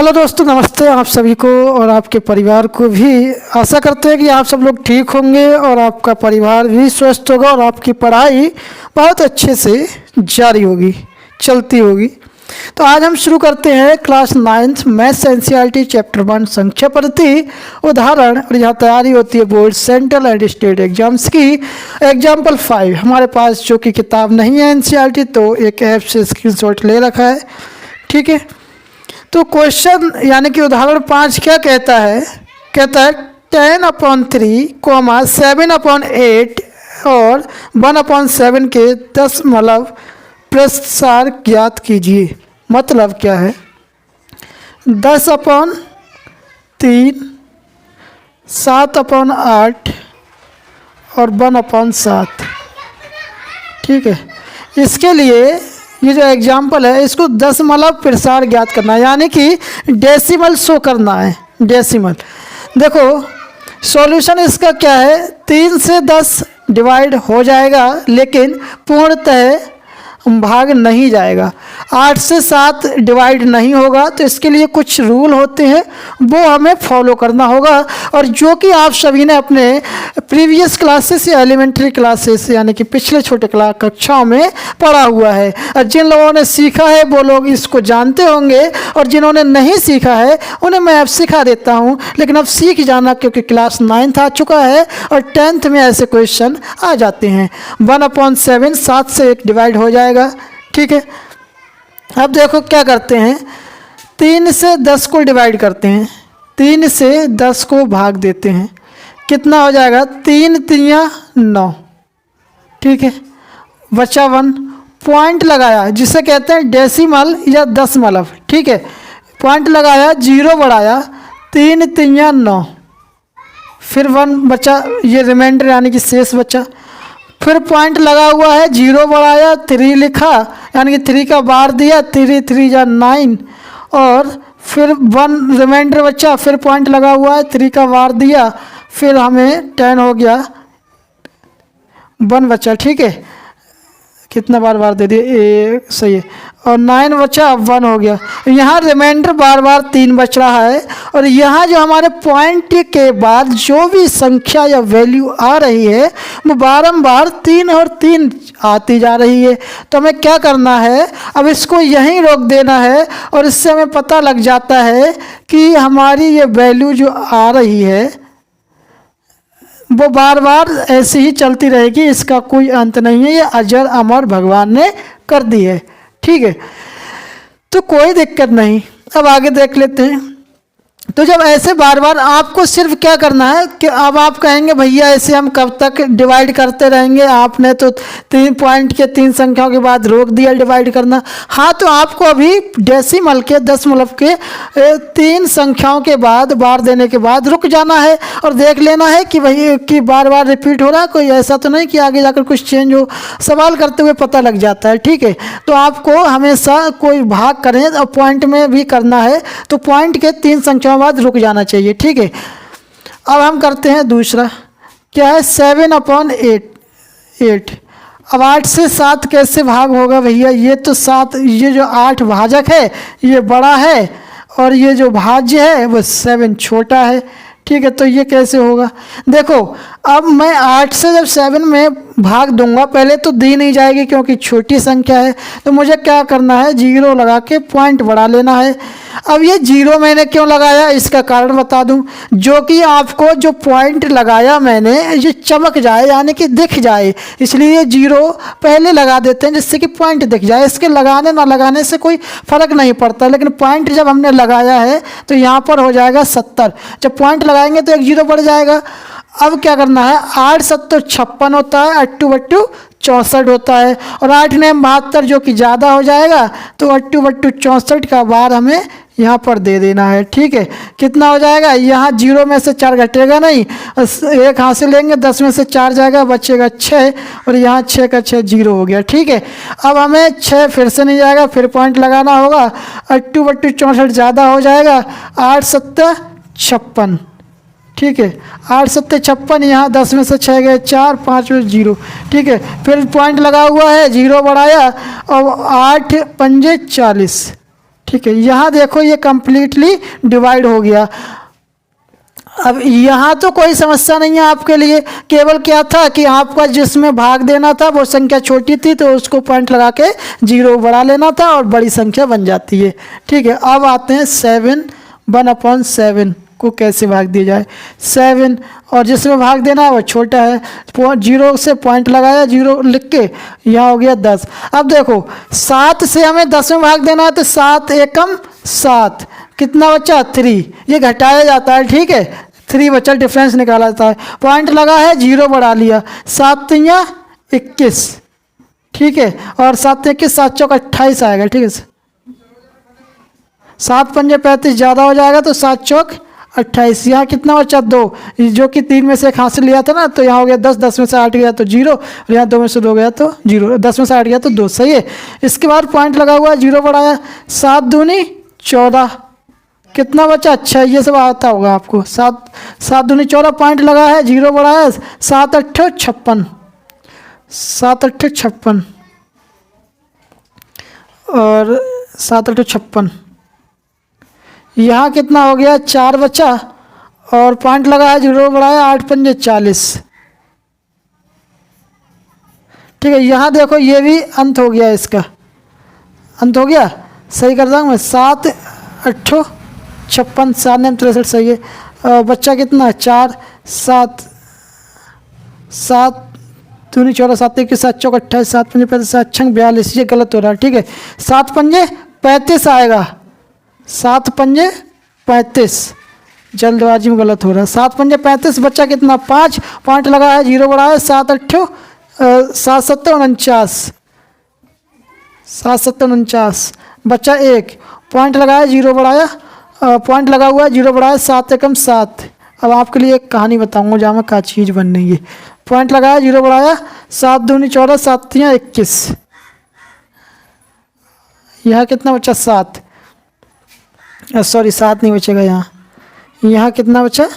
Hello दोस्तों, नमस्ते आप सभी को और आपके परिवार को भी। आशा करते हैं कि आप सब लोग ठीक होंगे और आपका परिवार भी स्वस्थ होगा और आपकी पढ़ाई बहुत अच्छे से जारी होगी, चलती होगी। तो आज हम शुरू करते हैं class 9th maths NCERT chapter 1 संख्या पद्धति उदाहरण। और यहाँ तैयारी होती है board, central and state exams की। एग्जाम्पल 5 हमारे पास जो कि किताब नहीं है एनसीईआरटी, तो एक ऐप से स्क्रीनशॉट ले रखा है, ठीक है। तो क्वेश्चन यानी कि उदाहरण 5 क्या कहता है? कहता है 10/3, 7/8 और 1/7 के दशमलव प्रसार ज्ञात कीजिए। मतलब क्या है? 10/3, 7/8 और 1/7, ठीक है। इसके लिए ये जो एग्जाम्पल है, इसको दशमलव प्रसार ज्ञात करना है, यानी कि डेसिमल शो करना है। डेसिमल देखो, सॉल्यूशन इसका क्या है? 3 से 10 डिवाइड हो जाएगा, लेकिन पूर्णतः भाग नहीं जाएगा। 8 से 7 डिवाइड नहीं होगा, तो इसके लिए कुछ रूल होते हैं, वो हमें फॉलो करना होगा। और जो कि आप सभी ने अपने प्रीवियस क्लासेस या एलिमेंट्री क्लासेस यानी कि पिछले छोटे कक्षाओं में पढ़ा हुआ है। और जिन लोगों ने सीखा है वो लोग इसको जानते होंगे, और जिन्होंने नहीं सीखा है उन्हें मैं अब सिखा देता हूँ। लेकिन अब सीख जाना, क्योंकि क्लास 9th आ चुका है और 10th में ऐसे क्वेश्चन आ जाते हैं। 1/7 7 से 1 डिवाइड हो जाएगा, ठीक है। अब देखो क्या करते हैं, 3 से 10 को डिवाइड करते हैं, 3 से 10 को भाग देते हैं, कितना हो जाएगा? 3 3 9, ठीक है। बचा 1, पॉइंट लगाया जिसे कहते हैं डेसिमल या दशमलव, ठीक है। पॉइंट लगाया, 0 बढ़ाया, 3 3 9, फिर 1 बचा, ये रिमाइंडर यानी कि शेष बचा। फिर पॉइंट लगा हुआ है, 0 बढ़ाया, 3 लिखा, यानी कि 3 का बार दिया, 3 3 9, और फिर 1 रिमाइंडर बचा। फिर पॉइंट लगा हुआ है, 3 का बार दिया, फिर हमें 10 हो गया, 1 बचा, ठीक है। कितना बार दे दिए? सही है। और 9 बचा, 1 हो गया। यहाँ रिमाइंडर बार 3 बच रहा है, और यहाँ जो हमारे पॉइंट के बाद जो भी संख्या या वैल्यू आ रही है वो बारंबार 3 और 3 आती जा रही है। तो हमें क्या करना है? अब इसको यहीं रोक देना है, और इससे हमें पता लग जाता है कि हमारी ये वैल्यू जो आ रही है वो बार बार ऐसे ही चलती रहेगी, इसका कोई अंत नहीं है। ये अजर अमर भगवान ने कर दी है, ठीक है। तो कोई दिक्कत नहीं। अब आगे देख लेते हैं। तो जब ऐसे बार बार, आपको सिर्फ क्या करना है कि अब आप कहेंगे भैया ऐसे हम कब तक डिवाइड करते रहेंगे, आपने तो 3 पॉइंट के 3 संख्याओं के बाद रोक दिया डिवाइड करना। हाँ, तो आपको अभी डेसिमल के दशमलव के 3 संख्याओं के बाद बार देने के बाद रुक जाना है और देख लेना है कि भाई कि बार बार रिपीट हो रहा है, कोई ऐसा तो नहीं कि आगे जाकर कुछ चेंज हो। सवाल करते हुए पता लग जाता है, ठीक है। तो आपको हमेशा कोई भाग करें और पॉइंट में भी करना है, तो पॉइंट के 3 संख्याओं बाद रुक जाना चाहिए, ठीक है। अब हम करते हैं दूसरा, क्या है? 7/8। अब 8 से 7 कैसे भाग होगा भैया? ये तो 7, ये जो 8 भाजक है ये बड़ा है, और ये जो भाज्य है वो 7 छोटा है, ठीक है। तो ये कैसे होगा? देखो, अब मैं 8 से जब 7 में भाग दूंगा, पहले तो दी नहीं जाएगी क्योंकि छोटी संख्या है, तो मुझे क्या करना है? 0 लगा के पॉइंट बढ़ा लेना है। अब ये 0 मैंने क्यों लगाया, इसका कारण बता दूं। जो कि आपको जो पॉइंट लगाया मैंने, ये चमक जाए यानी कि दिख जाए, इसलिए 0 पहले लगा देते हैं जिससे कि पॉइंट दिख जाए। इसके लगाने ना लगाने से कोई फ़र्क नहीं पड़ता, लेकिन पॉइंट जब हमने लगाया है तो यहाँ पर हो जाएगा 70। जब पॉइंट लगाएंगे तो 1 0 बढ़ जाएगा। अब क्या करना है? 8 7 56 होता है, 8 2 64 होता है, और 8 9 72 जो कि ज़्यादा हो जाएगा, तो 8 2 64 का बार हमें यहाँ पर दे देना है, ठीक है। कितना हो जाएगा? यहाँ 0 में से 4 घटेगा नहीं, 1 हाथ से लेंगे, 10 में से 4 जाएगा, बचेगा 6, और यहाँ 6 का 6 0 हो गया, ठीक है। अब हमें 6 फिर से नहीं जाएगा, फिर पॉइंट लगाना होगा। 8 2 64 ज़्यादा हो जाएगा, 8 7 56, ठीक है। 8 7 56, यहाँ 10 में से 6 गए 4, 5 में 0, ठीक है। फिर पॉइंट लगा हुआ है, 0 बढ़ाया, और 8 5 40, ठीक है, यहाँ देखो ये कंप्लीटली डिवाइड हो गया। अब यहाँ तो कोई समस्या नहीं है आपके लिए, केवल क्या था कि आपका जिसमें भाग देना था वो संख्या छोटी थी तो उसको पॉइंट लगा के 0 बढ़ा लेना था और बड़ी संख्या बन जाती है। ठीक है, अब आते हैं 7, 1/7 को कैसे भाग दिया जाए। 7 और जिसमें भाग देना है वो छोटा है, 0 से पॉइंट लगाया, 0 लिख के यहाँ हो गया 10। अब देखो 7 से हमें 10 में भाग देना है तो 7 एकम 7, कितना बचा 3, ये घटाया जाता है। ठीक है, 3 बचा, डिफरेंस निकाला जाता है, पॉइंट लगा है 0 बढ़ा लिया, 7 तिया 21। ठीक है, और 7 21, 7 चौक 28 आएगा। ठीक है, 7 पंजे 35 ज़्यादा हो जाएगा तो 7 चौक 28। यहाँ कितना बचा 2, जो कि 3 में से एक हासिल लिया था ना, तो यहाँ हो गया 10, 10 में से 8 गया तो 0, और यहाँ 2 में से 2 गया तो 0, 10 में से 8 गया तो 2। सही है, इसके बाद पॉइंट लगा हुआ है, 0 बढ़ाया, 7 दूनी 14, कितना बचा, अच्छा ये सब आता होगा आपको। 7 दूनी 14, पॉइंट लगा है, 0 बढ़ाया, 7 8 56, 7 8 56 और 7 8 56। यहाँ कितना हो गया, 4 बचा और पॉइंट लगा है, 0 बढ़ाया, 8 पंजे 40। ठीक है, यहाँ देखो ये भी अंत हो गया, इसका अंत हो गया। सही कर दूँगा मैं, 7 8 56, 7 ने 63 सही है। बच्चा कितना, 4, 7 दूनी 14, 7 21, 7 चौक 28, 7 पंजे 35, 7 छंग 42, ये गलत हो रहा है। ठीक है, 7 पंजे 35 आएगा, 7 पंजे 35, जल्दबाजी में गलत हो रहा है। 7 पंजे 35, बच्चा कितना 5, पॉइंट लगा है, 0 बढ़ाया, 7 8 7 7 49, 7 7 49, बच्चा 1, पॉइंट लगाया, 0 बढ़ाया, पॉइंट लगा हुआ है, 0 बढ़ाया, 7 एकम 7। अब आपके लिए एक कहानी बताऊंगा जहाँ में क्या चीज़ बन रही है। पॉइंट लगाया, 0 बढ़ाया, 7 दूनी 14, 7 तिया 21, यहाँ कितना बचा 7, सॉरी 7 नहीं बचेगा यहाँ, यहाँ कितना बचा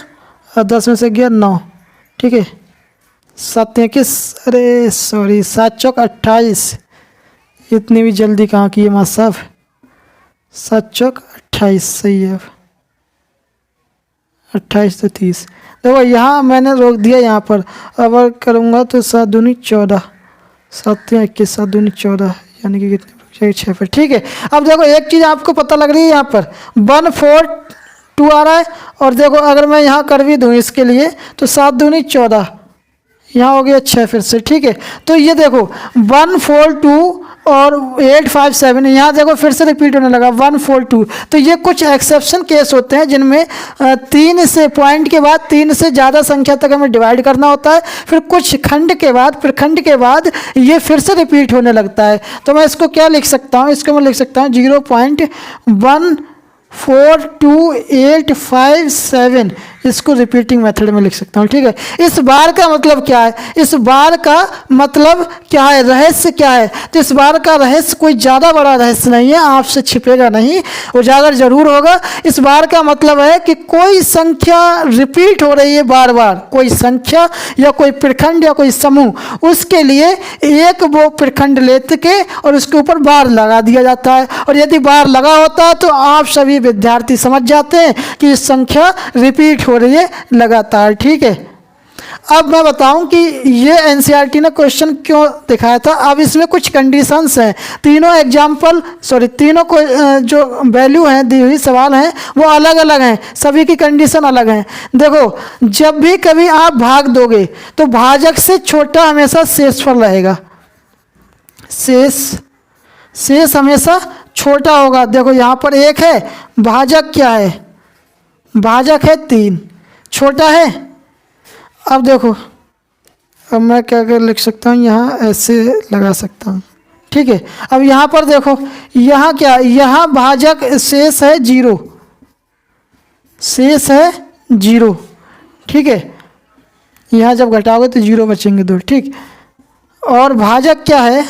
10 में से गया 9। ठीक है, 7 21, अरे सॉरी 7 चौक 28, इतनी भी जल्दी कहाँ की है माँ साहब, 7 चौक 28 सही है। अब 28 तो 30, देखो यहाँ मैंने रोक दिया यहाँ पर। अब करूँगा तो 7 दूनी 14, 7 21, 7 दूनी 14, यानी कि कितने 6 पर। ठीक है, अब देखो एक चीज़ आपको पता लग रही है, यहाँ पर 1 4 2 आ रहा है, और देखो अगर मैं यहाँ कर भी दूँ इसके लिए तो 7 दूनी 14, यहाँ हो गया 6 फिर से। ठीक है, तो ये देखो 1 4 2 और 8 5 7, यहाँ देखो फिर से रिपीट होने लगा 1 4 2। तो ये कुछ एक्सेप्शन केस होते हैं जिनमें 3 से पॉइंट के बाद 3 से ज़्यादा संख्या तक हमें डिवाइड करना होता है, फिर कुछ खंड के बाद, फिर खंड के बाद ये फिर से रिपीट होने लगता है। तो मैं इसको क्या लिख सकता हूँ, इसको मैं लिख सकता हूँ 0.1 4 2 8 5 7, इसको रिपीटिंग मेथड में लिख सकता हूँ। ठीक है, इस बार का मतलब क्या है, इस बार का मतलब क्या है, रहस्य क्या है, तो इस बार का रहस्य कोई ज़्यादा बड़ा रहस्य नहीं है, आपसे छिपेगा नहीं, उजागर जरूर होगा। इस बार का मतलब है कि कोई संख्या रिपीट हो रही है बार बार, कोई संख्या या कोई प्रखंड या कोई समूह, उसके लिए एक वो प्रखंड लेते के और उसके ऊपर बार लगा दिया जाता है, और यदि बार लगा होता है तो आप सभी विद्यार्थी समझ जाते हैं कि इस संख्या रिपीट हो रही है लगातार। ठीक है, अब मैं बताऊं कि ये एनसीईआरटी ने क्वेश्चन क्यों दिखाया था। अब इसमें कुछ कंडीशंस हैं, तीनों एग्जाम्पल तीनों को जो वैल्यू हैं दी हुई सवाल हैं वो अलग अलग हैं, सभी की कंडीशन अलग हैं। देखो जब भी कभी आप भाग दोगे तो भाजक से छोटा हमेशा शेषफल रहेगा, शेष हमेशा छोटा होगा। देखो यहाँ पर 1 है, भाजक क्या है, भाजक है 3, छोटा है। अब देखो, अब मैं क्या क्या लिख सकता हूँ, यहाँ ऐसे लगा सकता हूँ। ठीक है, अब यहाँ पर देखो, यहाँ क्या, यहाँ भाजक शेष है 0, शेष है 0। ठीक है, यहाँ जब घटाओगे तो 0 बचेंगे 2। ठीक, और भाजक क्या है,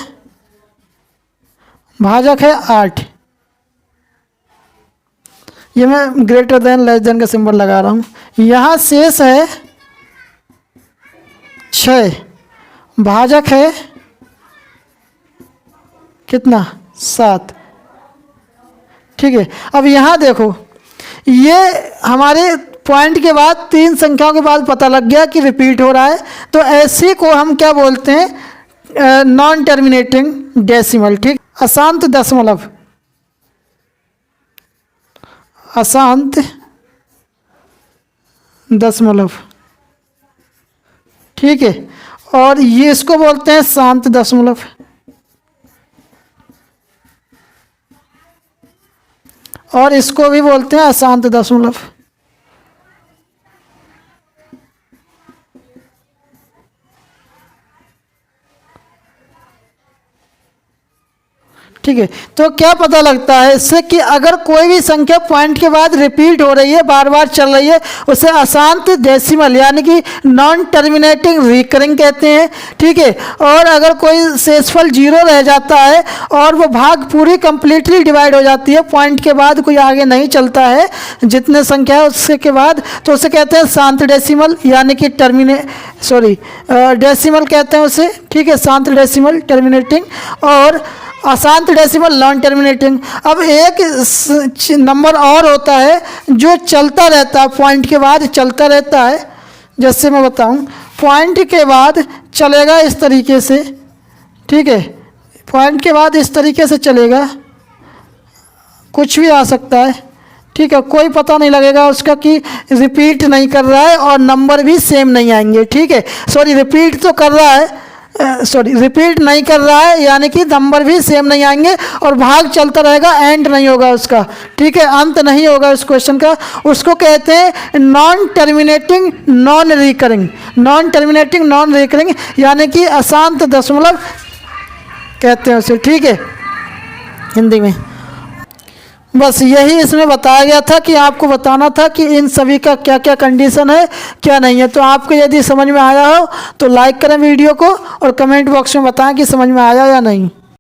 भाजक है 8। ये मैं ग्रेटर देन लेस देन का सिंबल लगा रहा हूँ। यहाँ शेष है 6, भाजक है कितना 7। ठीक है, अब यहाँ देखो, ये हमारे पॉइंट के बाद 3 संख्याओं के बाद पता लग गया कि रिपीट हो रहा है, तो ऐसी को हम क्या बोलते हैं, नॉन टर्मिनेटिंग डेसिमल। ठीक, अशांत दशमलव, अशांत दशमलव। ठीक है, और ये इसको बोलते हैं शांत दशमलव। और इसको भी बोलते हैं अशांत दशमलव। ठीक है, तो क्या पता लगता है इससे कि अगर कोई भी संख्या पॉइंट के बाद रिपीट हो रही है, बार बार चल रही है, उसे अशांत डेसिमल यानी कि नॉन टर्मिनेटिंग रिकरिंग कहते हैं। ठीक है, और अगर कोई शेषफल 0 रह जाता है और वो भाग पूरी कंप्लीटली डिवाइड हो जाती है, पॉइंट के बाद कोई आगे नहीं चलता है जितने संख्या है उसके के बाद, तो उसे कहते हैं शांत डेसिमल यानी कि डेसिमल कहते हैं उसे। ठीक है, शांत डेसिमल टर्मिनेटिंग, और अशांत डेसिमल नॉन टर्मिनेटिंग। अब एक नंबर और होता है जो चलता रहता है, पॉइंट के बाद चलता रहता है। जैसे मैं बताऊं, पॉइंट के बाद चलेगा इस तरीके से। ठीक है, पॉइंट के बाद इस तरीके से चलेगा, कुछ भी आ सकता है। ठीक है, कोई पता नहीं लगेगा उसका कि रिपीट नहीं कर रहा है, और नंबर भी सेम नहीं आएंगे। ठीक है, रिपीट तो कर रहा है, रिपीट नहीं कर रहा है यानी कि नंबर भी सेम नहीं आएंगे, और भाग चलता रहेगा, एंड नहीं होगा उसका। ठीक है, अंत नहीं होगा उस क्वेश्चन का। उसको कहते हैं non terminating non recurring, non terminating non recurring यानी कि अशांत दशमलव कहते हैं उसे। ठीक है, हिंदी में। बस यही इसमें बताया गया था कि आपको बताना था कि इन सभी का क्या क्या कंडीशन है, क्या नहीं है। तो आपको यदि समझ में आया हो तो लाइक करें वीडियो को, और कमेंट बॉक्स में बताएं कि समझ में आया या नहीं।